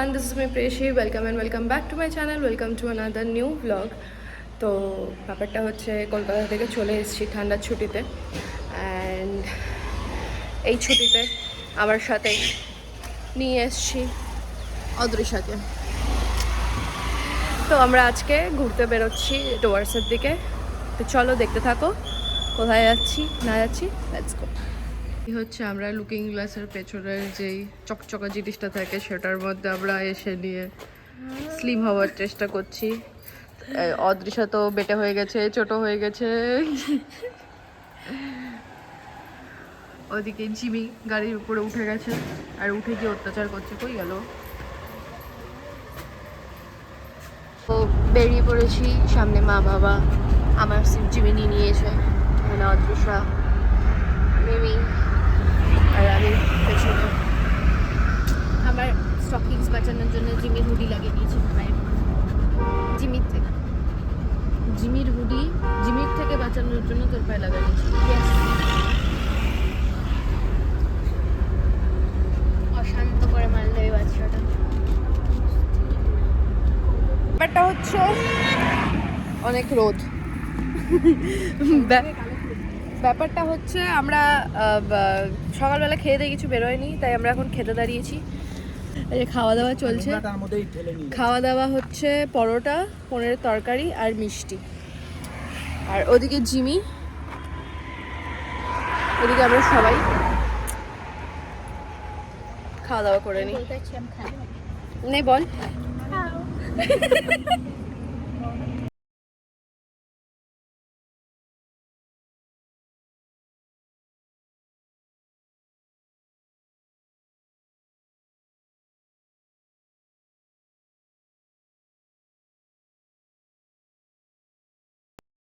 everyone, this is me Preshi. Welcome and welcome back to my channel. Welcome to another new vlog. তো ব্যাপারটা হচ্ছে কলকাতা থেকে চলে এসেছি ঠান্ডার ছুটিতে, অ্যান্ড এই ছুটিতে আমার সাথে নিয়ে এসেছি অদৃশাকে। তো আমরা আজকে ঘুরতে বেরোচ্ছি ডুয়ার্সের দিকে। তো চলো দেখতে থাকো কোথায় যাচ্ছি না যাচ্ছি। Let's go. হচ্ছে আমরা লুকিং গ্লাসের পেছনের যেই চকচকা জিনিসটা থাকে সেটার মধ্যে আমরা এসে নিয়ে স্লিম হওয়ার চেষ্টা করছি। অদৃশা তো বেটে হয়ে গেছে, ছোট হয়ে গেছে। ওদিকে জিমি গাড়ির উপরে উঠে গেছে আর উঠে গিয়ে অত্যাচার করছে। কই গেল? তো বেরিয়ে পড়েছি, সামনে মা বাবা, আমার জিমি নিয়েছে, এখানে অদৃশা, মিমি আর আমি পেছনে। আমার স্টকিংস বাঁচানোর জন্য জিমির হুডি লাগিয়ে দিয়েছি পায়ে। জিমির হুডি জিমির থেকে বাঁচানোর জন্য তোর পায়ে লাগিয়েছি। অশান্ত করে মারলে ওই বাচ্চাটা। ব্যাপারটা হচ্ছে অনেক রোদ। ব্যাপারটা হচ্ছে আমরা সকালবেলা খেয়ে দিয়ে কিছু বেরোয়নি, তাই আমরা এখন খেতে দাঁড়িয়েছি। এই যে খাওয়া দাওয়া চলছে। খাওয়া দাওয়া হচ্ছে পরোটা, পনিরের তরকারি আর মিষ্টি। আর ওদিকে জিমি, ওদিকে আমরা সবাই খাওয়া দাওয়া করে নিই। নেই বল।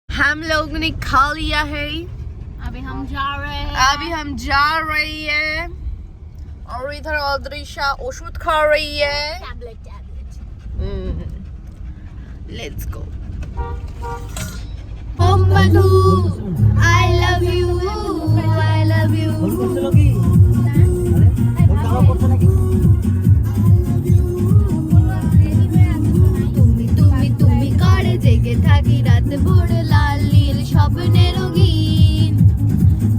हम लोगों ने खा लिया है, अभी हम जा रहे हैं और इधर अदृशा औषध खा रही है। Tablet let's go. Madhu I love you তুমি করে জেগে থাকি রাত ভোর, লাল নীল স্বপ্নে রঙিন,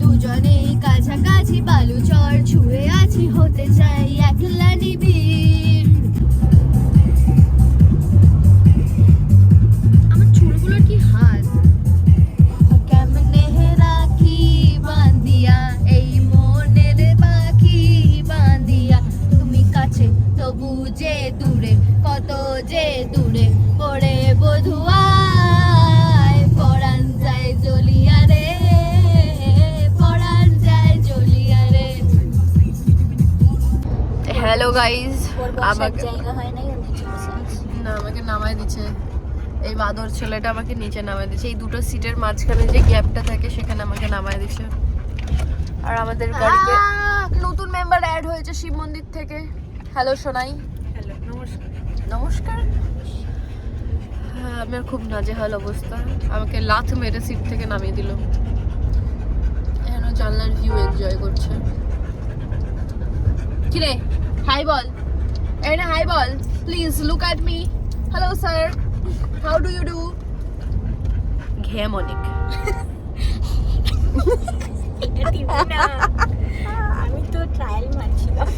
দুজনে কাছাকাছি বালু চর ছুঁয়ে আছি, হতে চাই একলা নিবিড়। আমার চুলগুলোর কি হাত! কেমনে রাখি বান্দিয়া এই মনের পাখি বান্দিয়া, তুমি কাছে তবু যে দূরে, কত যে দূরে পড়ে বধুয়ায়, পরাণ যায় জ্বলিয়া রে, পরাণ যায় জ্বলিয়া রে। হ্যালো গাইজ, আমাকে জায়গা হয় নাই, না আমাকে নামায় দিচ্ছে এই বাদর ছেলেটা, আমাকে নিচে নামায় দিচ্ছে। এই দুটো সিটের মাঝখানে যে গ্যাপটা থাকে সেখানে আমাকে নামায় দিচ্ছে। আর আমাদের গাড়িতে নতুন মেম্বার অ্যাড হয়েছে শিব মন্দির থেকে। হ্যালো সোনাই। হ্যালো, নমস্কার। নমস্কার। হ্যাঁ, আমার খুব নাজেহাল অবস্থা, আমাকে লাথ মেরে সিট থেকে নামিয়ে দিল। এখন জানলার ভিউ এনজয় করছে। কিরে হাই বল, এই না হাই বল please, look at me. Hello sir, how do you do? ঘেম অনেক। আমি তো ট্রায়াল মারছিলাম।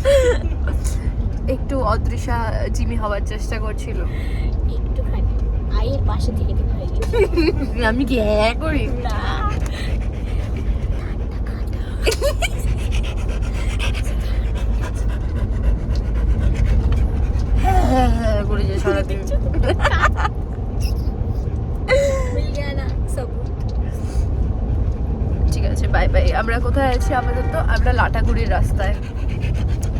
একটু অদৃশা জিমি হওয়ার চেষ্টা করছিল। একটুখানি আয়ের পাশে থেকে থেকে হয়ে গেছে। আমি কি করি না, করে যে সারাদিন। ঠিক আছে, বাই বাই। আমরা কোথায় আছি? আমাদের তো আমরা লাটাগুড়ির রাস্তায়,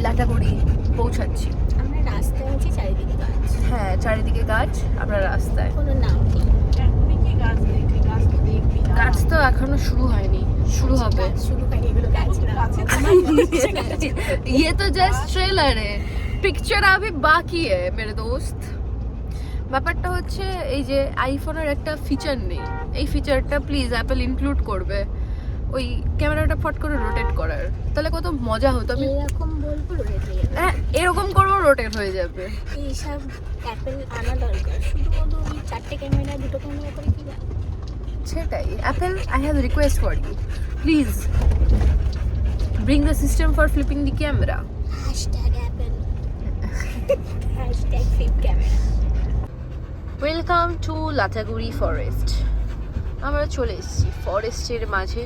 লাটাগুড়ি পৌঁছাচ্ছি। আমরা রাস্তায় আছি, চারিদিকে গাছ। হ্যাঁ, চারিদিকে গাছ, আমরা রাস্তায়। কোনো নাম নেই। গাছ তো এখনো শুরু হয়নি, শুরু হবে। শুরু হয়নি, এগুলো গাছ না। ये तो जस्ट ट्रेलर है, पिक्चर अभी बाकी है मेरे दोस्त। ব্যাপারটা হচ্ছে এই যে আইফোনের একটা ফিচার নেই, এই ফিচারটা প্লিজ অ্যাপল ইনক্লুড করবে। ওই ক্যামেরাটা ফট করে রোটেট করার, তাহলে কত মজা হতো। আমি এরকম বলবো রোটেট হয়ে যাবে। হ্যাঁ এরকম করবো, রোটেট হয়ে যাবে। এইসব অ্যাপেল আনা দরকার, শুধুমাত্র ওই 4টে ক্যামেরা 2টো ক্যামেরা করে কি লাভ? সেটাই। Apple, I have request for you, please bring the system for flipping the camera. Hashtag Apple, hashtag flip camera. Welcome to Lataguri forest. আমরা চলে এসেছি ফরেস্টের মাঝে,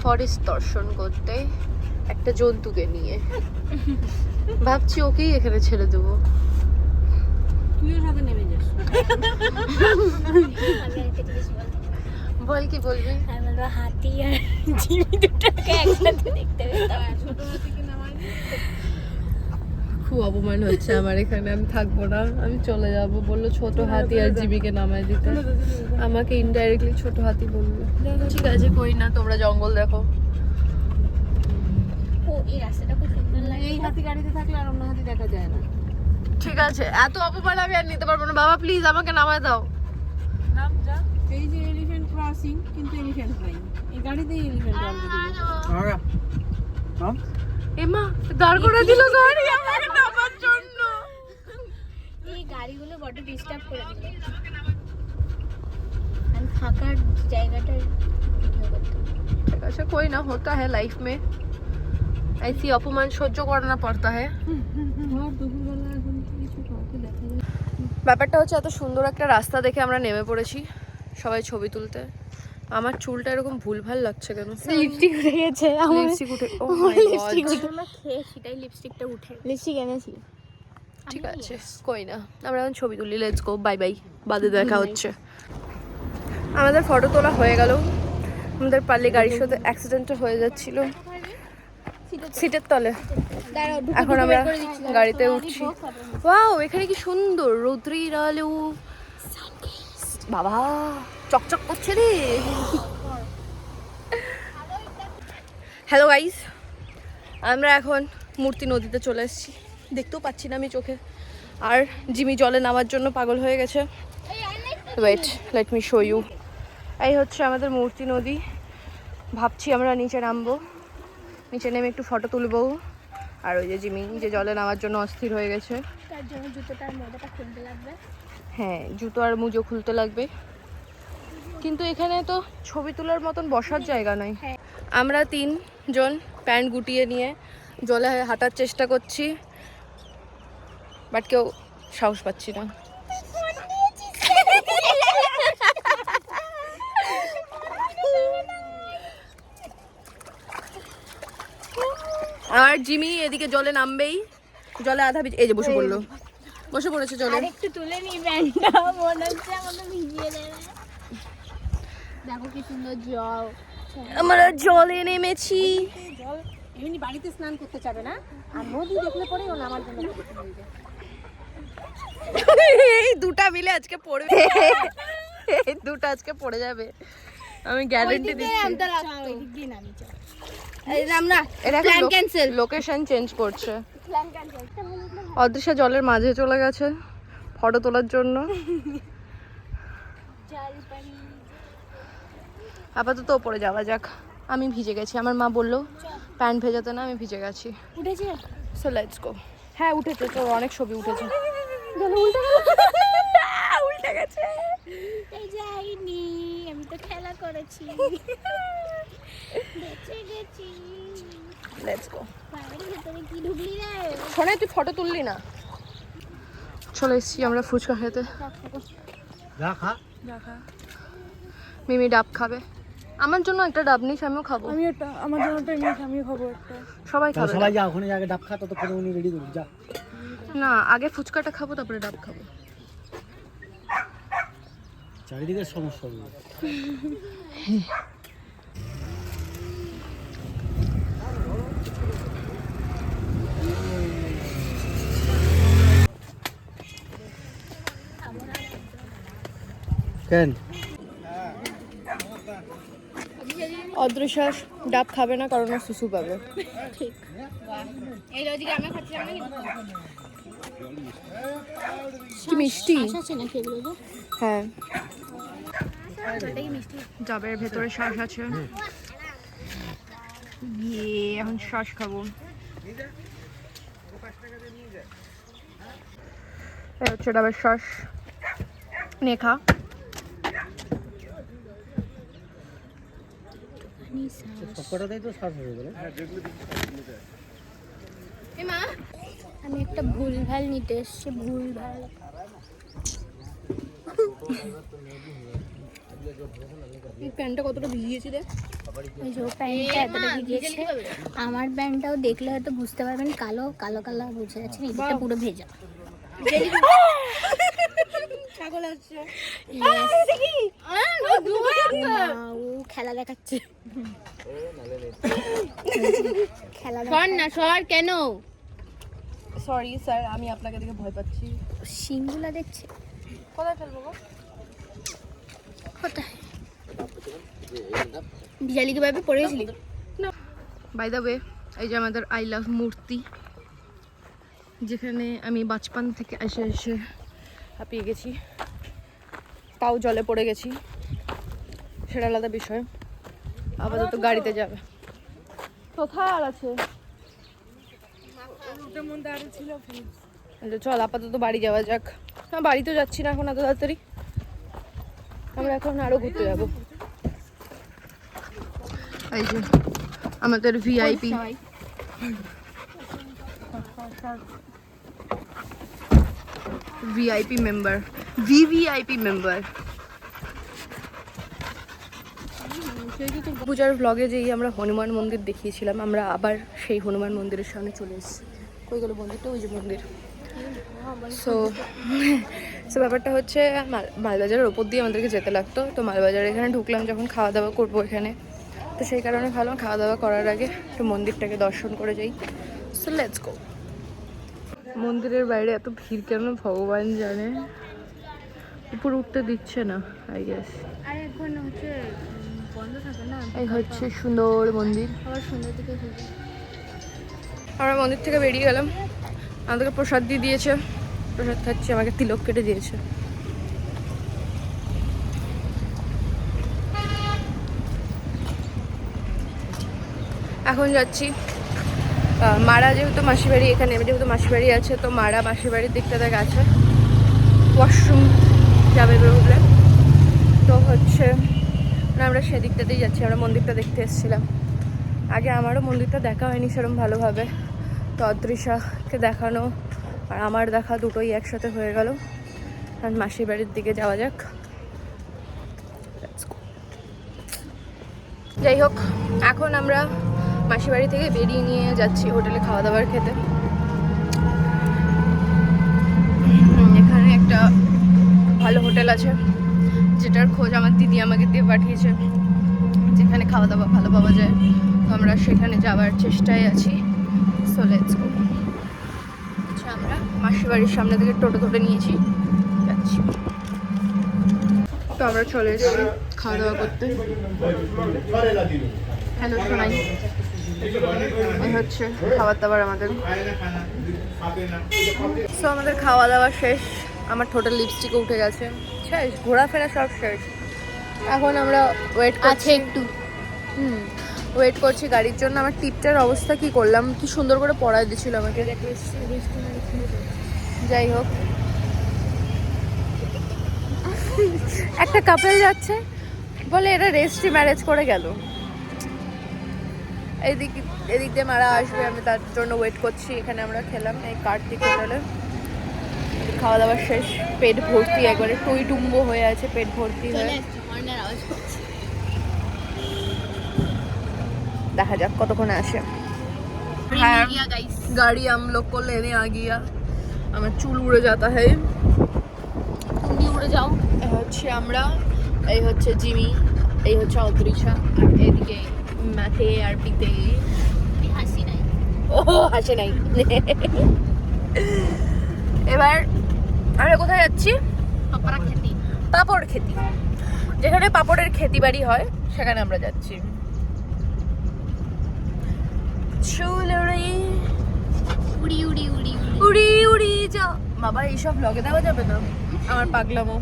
ফরেস্ট দর্শন করতে একটা জন্তুকে নিয়ে। ভাবছি ওকেই এখানে ছেড়ে দেবো। তুইও সাথে নেমে যাস। আমি একটা জিনিস বলতে চাই। বল, কি বলবি? আমি বলবো হাতি আর জিমি দুটোকে একসাথে দেখতে পেতাম। ছোট থেকে নামাইনি। খুব অপমান হচ্ছে আমার এখানে, আমি থাকবো না, আমি চলে যাব। বললো ছোট হাতি আর জিবিকে নামায় দিতে, আমাকে ইনডাইরেক্টলি ছোট হাতি বললো। ঠিক আছে, কই না, তোমরা জঙ্গল দেখো। ও এই রাস্তাটা খুব সুন্দর লাগে। এই হাতি গাড়িতে থাকলে আর অন্য হাতি দেখা যায় না। ঠিক আছে, এত অপমান আমি আর নিতে পারবো না। বাবা প্লিজ আমাকে নামায় দাও। নাম যা। এই যে এলিফ্যান্ট ক্রসিং, কিন্তু এলিফ্যান্ট নাই। এই গাড়িতেই এলিফ্যান্ট অলরেডি। এমা দাঁড় করে দিল গাড়ি আমাকে নামার জন্য। এই গাড়িগুলো বড় ডিস্টার্ব করে দিল। আমি ফাঁকা জায়গাটা ভিডিও করতাম। ঠিক আছে, कोई ना, होता है लाइफ में, ऐसी अपमान সহ্য करना पड़ता है। আর দুপুরবেলা এখন কিছু কাউকে দেখা যায়। ব্যাপারটা হচ্ছে এত সুন্দর একটা রাস্তা দেখে আমরা নেমে পড়েছি সবাই ছবি তুলতে। আমার চুলটা এরকম ভুলভাল লাগছে কেন? লিপস্টিক উঠে গেছে আমার। লিপস্টিক উঠে, ও মাই লিপস্টিক গড। উঠে, আমরা খেয়েছি তাই লিপস্টিকটা উঠে। লিপস্টিক এনেছি। ঠিক আছে, কই না, আমরা এখন ছবি তুলি। লেটস গো, বাই বাই, বাদে দেখা হচ্ছে। আমাদের ফটো তোলা হয়ে গেল। আমাদের পাল্লি গাড়ির সাথে অ্যাক্সিডেন্টটা হয়ে যাচ্ছিল সিটের তলে। এখন আমরা গাড়িতে উঠছি। ওয়াও, এখানে কি সুন্দর রৌদ্রির আলো, বাবা চকচক করছে রে। হ্যালো গাইস, আমরা এখন মূর্তি নদীতে চলে এসেছি। দেখতেও পাচ্ছি না আমি চোখে। আর জিমি জলে নামার জন্য পাগল হয়ে গেছে। Wait, let me show you. এই হচ্ছে আমাদের মূর্তি নদী। ভাবছি আমরা নিচে নামবো, নিচে নেমে একটু ফটো তুলবো। আর ওই যে জিমি যে জলে নামার জন্য অস্থির হয়ে গেছে। তার জন্য জুতোটার মোজাটা খুলতে লাগবে। হ্যাঁ, জুতো আর মুজো খুলতে লাগবে। কিন্তু এখানে তো ছবি তোলার মতন বসার জায়গা নাই। আমরা 3 জন প্যান্ট গুটিয়ে নিয়ে জলে হাঁটার চেষ্টা করছি, বাট কেউ সাহস পাচ্ছি না। আর জিমি এদিকে জলে নামবেই, জলে আধা এই যে বসে পড়লো, বসে পড়েছে জলে। আরেকটু তুলে নি ব্যান্ডটা, মনে হচ্ছে আমাদের ভিজিয়ে দেবে। দেখো কি সুন্দর জল। আমরা জলে নেমেছি। জল এমনি বাড়িতে স্নান করতে যাবে না, আর নদী দেখলে পরে ও নামার জন্য প্রস্তুত হয়ে যায়। এই দুটা মিলে আজকে পড়বে, এই দুটো আজকে পড়ে যাবে, আমি গ্যারান্টি দিচ্ছি। ওইদিক দিয়ে নামি চল। এটা লোকেশন চেঞ্জ করছে। অদৃশ্য জলের মাঝে চলে গেছে ফটো তোলার জন্য। আপাতত ওপরে যাওয়া যাক। আমি ভিজে গেছি, আমার মা বললো প্যান্ট ভেজাতে না, আমি ভিজে গেছি। উঠেছে? So let's go. হ্যাঁ উঠেছে, তো অনেক ছবি উঠেছে। উল্টে গেছে। উল্টে যাইনি, আমি তো খেলা করেছি। বেঁচে গেছি। Let's go. পায়ের ভেতরে কি ঢুকলি রে? শোনে তুই ফটো তুললি না। চলে এসছি আমরা ফুচকা খেতে। মিমি ডাব খাবে, আমার জন্য একটা ডাব নিস, আমিও খাবো। আমি একটা আমার জন্য একটা নিয়ে আমিও খাবো একটা। সবাই খাবে। সবাই যা ওখানে আগে ডাব খা, ততক্ষণে উনি রেডি করুন যা। না, আগে ফুচকাটা খাবো তারপরে ডাব খাবো। চারিদিকে সমস্যা হবে। কেন অদৃশ্য ডাব খাবে না কারণ ও সুসু পাবে। ঠিক। এই লজিকে আমরা খাচ্ছিলাম না কি মিষ্টি। আছে নাকি এগুলো তো? হ্যাঁ, জলটা কি মিষ্টি? ডাবের ভেতরে শ্বাস আছে। এখন শ্বাস খাবো। এই হচ্ছে ডাবের শ্বাস, নিয়ে খা। সবকটাতেই তো শ্বাস হয়ে গেল। আমি একটা ভুলভাল নিতে এসেছি, ভুলভাল। এই প্যান্টটা কতটা ভিজিয়েছি রে। এই যে প্যান্টটা এতটা ভিজেছে, আমার প্যান্টটাও দেখলে হয়তো বুঝতে পারবেন, কালো কালো কালো বুঝে যাচ্ছে, এটা পুরো ভেজা। ছাগল আসছে। Yes. ও খেলা দেখাচ্ছে, খেলা সর না, সর কেন? সরি স্যার, আমি আপনাকে দেখে ভয় পাচ্ছি। সিংগুলা দেখছে কোথায় ফেলবো গো? কোথায়? বিড়ালি কিভাবে পড়ে গেছিলি? বাই দ্য ওয়ে, এই যে আমাদের আই লাভ মূর্তি, যেখানে আমি বাচপান থেকে এসে এসে হাঁপিয়ে গেছি, তাও জলে পড়ে গেছি, সেটা আলাদা বিষয়। আপাতত গাড়িতে যাবে। কোথায় আর আছে? চল আপাতত বাড়ি যাওয়া যাক। না, বাড়ি তো যাচ্ছি না এখন এত তাড়াতাড়ি, আমরা এখন আরো ঘুরতে যাবো। এই যে আমাদের ভিআইপি মেম্বার, ভিভিআইপি মেম্বার। পূজার ব্লগে যেই আমরা হনুমান মন্দির দেখিয়েছিলাম, আমরা আবার সেই হনুমান মন্দিরের সামনে চলে এসেছি। কই গেল মন্দিরটা? ওই যে মন্দির। সো ব্যাপারটা হচ্ছে মালবাজারের ওপর দিয়ে আমাদেরকে যেতে লাগতো, তো মালবাজারে এখানে ঢুকলাম যখন খাওয়া দাওয়া করবো এখানে, তো সেই কারণে ভাবলাম খাওয়া দাওয়া করার আগে একটু মন্দিরটাকে দর্শন করে যাই। So let's go. মন্দিরের বাইরে এত ভিড় কেন ভগবান জানে, উপরে উঠতে দিচ্ছে না আই গেস। আর এখন হচ্ছে বন্ধ থাকে না, এই হচ্ছে সুন্দর মন্দির। আবার সন্ধ্যা থেকে আমরা মন্দির থেকে বেরিয়ে গেলাম, আমাদেরকে প্রসাদ দিয়ে দিয়েছে, প্রসাদ খাচ্ছি, আমাকে তিলক কেটে দিয়েছে। এখন যাচ্ছি মারা, যেহেতু মাসিবাড়ি এখানে, যেহেতু মাসিবাড়ি আছে, তো মারা মাসিবাড়ির দিকটাতে গেছে, ওয়াশরুম যাবে বেরোলে, তো হচ্ছে আমরা সেদিকটাতেই যাচ্ছি। আমরা মন্দিরটা দেখতে এসেছিলাম, আগে আমারও মন্দিরটা দেখা হয়নি সেরকম ভালোভাবে, তো অদৃশাকে দেখানো আর আমার দেখা দুটোই একসাথে হয়ে গেল। আর মাসির বাড়ির দিকে যাওয়া যাক। যাই হোক, এখন আমরা মাসির বাড়ি থেকে বেরিয়ে নিয়ে যাচ্ছি হোটেলে খাওয়া দাওয়ার খেতে। এখানে একটা ভালো হোটেল আছে, যেটার খোঁজ আমার দিদি আমাকে দিয়ে পাঠিয়েছে, যেখানে খাওয়া দাওয়া ভালো পাওয়া যায়, তো আমরা সেখানে যাওয়ার চেষ্টায় আছি। So let's go. আচ্ছা, আমরা মাসির বাড়ির সামনে থেকে টোটো ধরে নিয়েছি, যাচ্ছি। তো আমরা চলে এসেছি খাওয়া দাওয়া করতে। হ্যালো সোনাই, এই হচ্ছে খাবার দাবার আমাদের। সো আমাদের খাওয়া দাওয়া শেষ, আমার টোটাল লিপস্টিকও উঠে গেছে, শেষ, ঘোরাফেরা সব শেষ। এখন আমরা ওয়েট করছি একটু ওয়েট করছি গাড়ির জন্য। আমার টিপটার অবস্থা কি করলাম, কি সুন্দর করে পড়ায় দিয়েছিল আমাকে। যাই হোক, একটা কাপল যাচ্ছে বলে এরা রেজিস্ট্রি ম্যারেজ করে গেল। এদিক দিয়ে মারা আসবে, আমি তার জন্য ওয়েট করছি। এখানে আমরা খেলাম এই কার্তিক হোটেলে, খাওয়া দাওয়া শেষ, পেট ভর্তি, একবারে টই টুম্বো হয়ে আছে, পেট ভর্তি হয়ে। দেখা যাক কতক্ষণে আসে। হ্যাঁ, গাড়ি हम लोग को लेने आ गया। আমার চুল উড়ে যাতা है, তুমি উড়ে যাও। এই হচ্ছে আমরা, এই হচ্ছে জিমি, এই হচ্ছে অদৃশা, আর এদিকে মাথে আর পিতে। হাসি নাই, ও হাসে নাই। এবার আমরা কোথায় যাচ্ছি? পাপড়া খেতে। পাপড় খেতি, যেখানে পাপড়ের খেতি বাড়ি হয় সেখানে আমরা যাচ্ছি। উড়ি উড়ি উড়ি উড়ি উড়ি যা বাবা, এইসব ব্লগে দেওয়া যাবে না, আমার পাগলামো।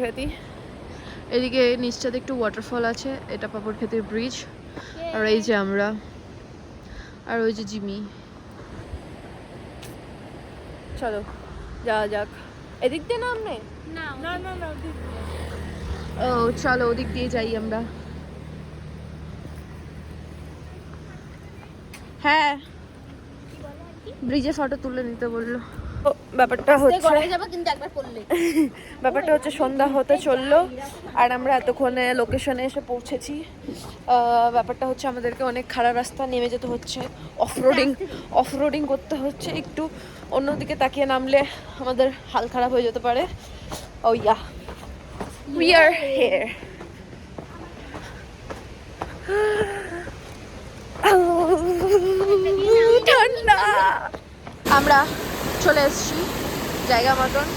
পাপড়খাতি। এদিকে নিচটাতে একটু ওয়াটারফল আছে, এটা পাপড়খাতির ব্রিজ। আর এই যে আমরা, আর ওই যে জিমি। চলো যাওয়া যাক। এদিক দিয়ে নাম নেই, না না না ও চলো ওদিক দিয়ে যাই আমরা। হ্যাঁ, ব্রিজে ফটো তুলে নিতে বললো। ব্যাপারটা হচ্ছে ব্যাপারটা হচ্ছে সন্ধ্যা হতে চললো, আর আমরা এতক্ষণে লোকেশনে এসে পৌঁছেছি। ব্যাপারটা হচ্ছে আমাদেরকে অনেক খারাপ রাস্তা নেমে যেতে হচ্ছে, অফরোডিং করতে হচ্ছে। একটু অন্যদিকে তাকিয়ে নামলে আমাদের হাল খারাপ হয়ে যেতে পারে। ও ইয়া, we are here. ঠান্ডা। আমরা চলে এসেছি জায়গা মতন।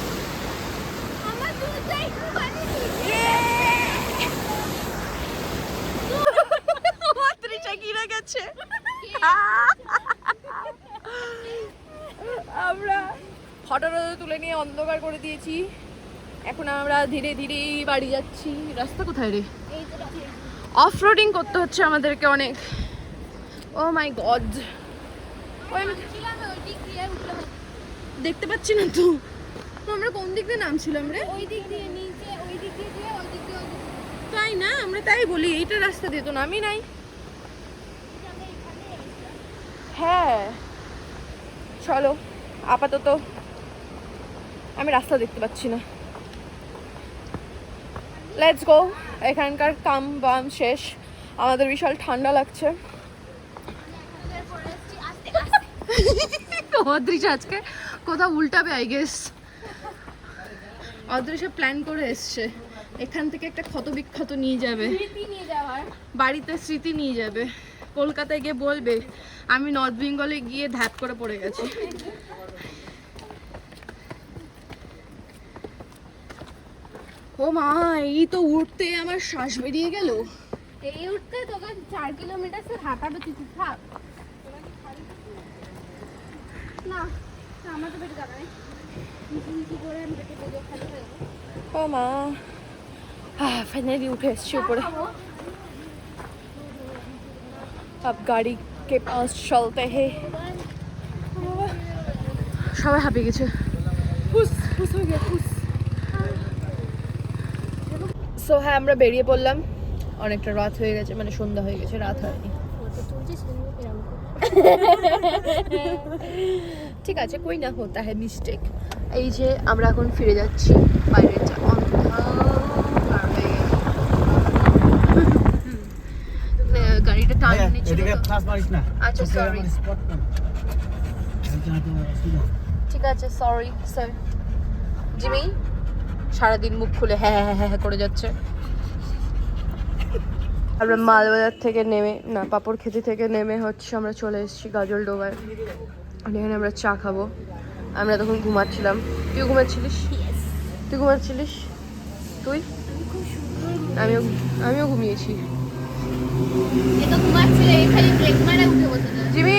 গেছে আমরা ফটো তুলে নিয়ে অন্ধকার করে দিয়েছি। এখন আমরা ধীরে ধীরে বাড়ি যাচ্ছি। রাস্তা কোথায় রে? অফ রোডিং করতে হচ্ছে আমাদেরকে অনেক। ও মাই গড, দেখতে পাচ্ছি না তো আমরা কোন দিক দিয়ে নামছিলাম রে? ওই দিক দিয়ে নিচে, ওই দিক দিয়ে দিয়ে ওই দিক দিয়ে। তাই না, আমরা তাই বলি এইটা রাস্তা দিয়ে তো নামি নাই। হ্যাঁ চলো, আপাতত আমি রাস্তা দেখতে পাচ্ছি না। Let's go. এখানকার কাম বাম শেষ, আমাদের বিশাল ঠান্ডা লাগছে। অদৃশ্য আজকে কোথাও উল্টাবে আই গেস। অদৃশ্য প্ল্যান করে এসছে এখান থেকে একটা ক্ষত বিক্ষত নিয়ে যাবে, বাড়িতে স্মৃতি নিয়ে যাবে। কলকাতায় গিয়ে বলবে আমি নর্থ বেঙ্গলে গিয়ে ধ্যাপ করে পড়ে গেছি। ও মা, এই তো উঠতে আমার শ্বাস বেরিয়ে গেল। এই উঠতে তোকে 4 কিলোমিটার সে হাঁটাবে, তুই থাক না। আমার তো বেটে যাবে কি করে আমি বেটে দেবো, খালি হয়ে যাবো। ও মা, ফাইনালি উঠে এসছি উপরে। अब गाड़ी के पास चलते हैं। সবাই হাঁপিয়ে গেছে। সো হ্যাঁ, আমরা বেরিয়ে পড়লাম। অনেকটা রাত হয়ে গেছে, মানে সন্ধ্যা হয়ে গেছে, রাত হয়নি। ঠিক আছে, কই না, হতা হ্যায় মিস্টেক। এই যে আমরা এখন ফিরে যাচ্ছি, বাইরেটা অন্ধকার হয়ে গেল। গাড়িটা টান নিচ্ছিল তো। আচ্ছা সরি, ঠিক আছে সরি স্যার। জিমি সারাদিন মুখ খুলে হ্যাঁ হ্যাঁ হ্যাঁ করে যাচ্ছে। আমরা মালবাজার থেকে নেমে না, পাপড়খাতি থেকে নেমে হচ্ছে আমরা চলে এসেছি গাজলডোবায়। এখানে আমরা চা খাবো। আমরা তখন ঘুমাচ্ছিলাম। তুই ঘুমাচ্ছিলিস? তুই ঘুমাচ্ছিলিস? তুই? আমিও ঘুমিয়েছি। এটা ঘুমাচ্ছিল, এই খালি ব্রেক মারা উঠে বসে যায়। জিমি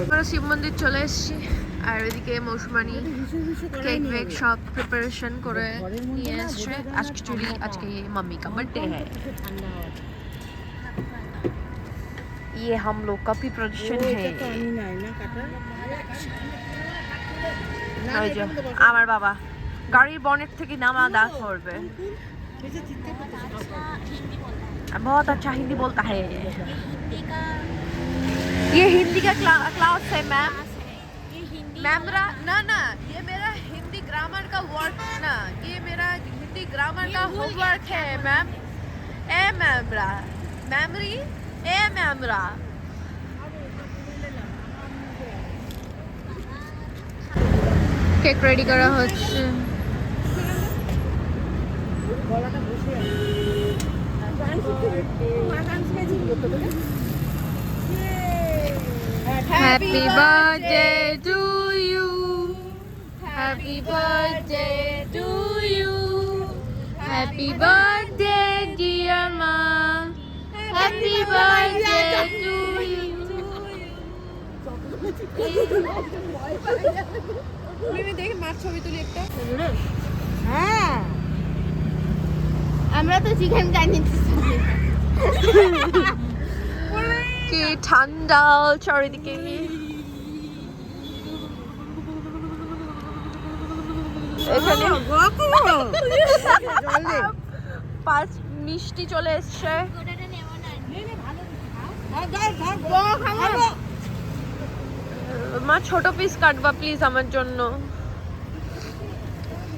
আমরা শিব মন্দির চলে এসেছি, আর ওইদিকে মৌসুমানি কেক वेक সব প্রিপারেশন করে নিয়ে এসছে। আজকে मम्मी का बर्थडे है। ये हम लोग का प्रिपरेशन है। ওই যে আমার বাবা গাড়ির বনেট থেকে নামা দা করবে। बहुत अच्छा हिंदी बोलता है। ये हिंदी का क्लास है मैम। मैम ना ये मेरा हिंदी ग्रामर का वर्क ना, ये मेरा हिंदी ग्रामर का होमवर्क है मैम। ए मैमरा मैमरी ए मैमरा। কেক রেডি করা হচ্ছে। Happy birthday to you. Happy birthday to you. Happy birthday dear mom. Happy birthday to you. মিমি দেখি মাছ ছবি তুলি একটা। হ্যাঁ আমরা তো চিকেন চাইনিজ কি ঠান্ডা চারিদিকে। এখানে পাঁচ মিষ্টি চলে এসছে। মা ছোট পিস কাটবা প্লিজ আমার জন্য।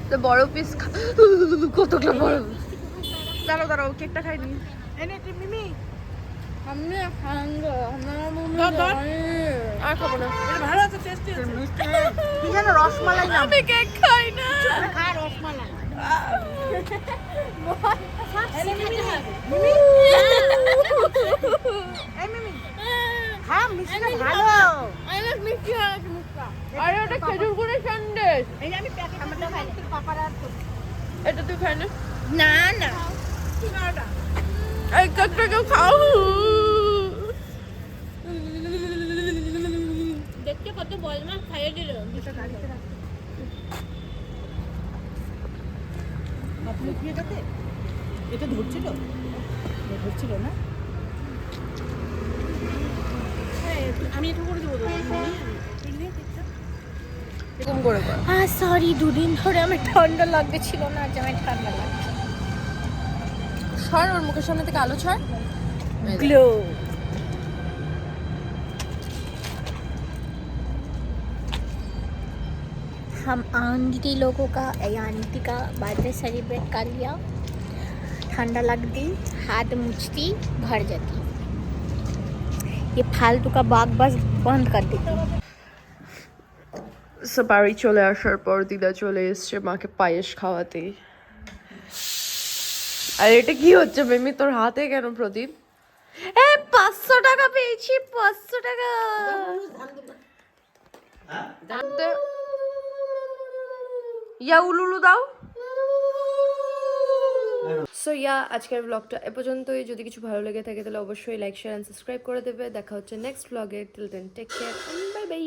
তো বড় পিস কতটা বড়। দাঁড়াও দাঁড়াও কেকটা খাইনি। আর খাবো না। ভালো আছে, টেস্টি আছে। কি যেন রসমালাই নাম। আমি কেক খাই না। খা রসমালাই। আরে ওটা খেজুর গুড়ের সন্দেশ। এটা তুই খাই না? না না এই কেকটা কেউ খাও। দেখতে কত বল মা খাইয়ে দিল। এটা ধরছিল না? হ্যাঁ, আমি এটা করে দেবো। এরকম করে কর। সরি দুদিন ধরে আমার ঠান্ডা লাগছিল না, আজ আমার ঠান্ডা লাগছে। সর ওর মুখের সামনে থেকে আলো ছাড়। গ্লো हम आंटी लोगों का आंटी का बर्थडे सेलिब्रेट कर लिया। ठंडा लगती, हाथ मुछती, घर जाती। ये फालतू का बाग बस बंद कर देती। বাড়ি চলে আসার পর দিদা চলে এসছে মাকে পায়েস খাওয়াতে। আর এটা কি হচ্ছে মিমি তোর হাতে কেন প্রদীপ? 500 টাকা পেয়েছি, 500 টাকা। ইয়া উলুলু দাও। সো আজকের ব্লগটা এ পর্যন্তই। যদি কিছু ভালো লেগে থাকে তাহলে অবশ্যই লাইক শেয়ার এন্ড সাবস্ক্রাইব করে দেবে। দেখা হচ্ছে নেক্সট ব্লগে। Till then take care, bye by.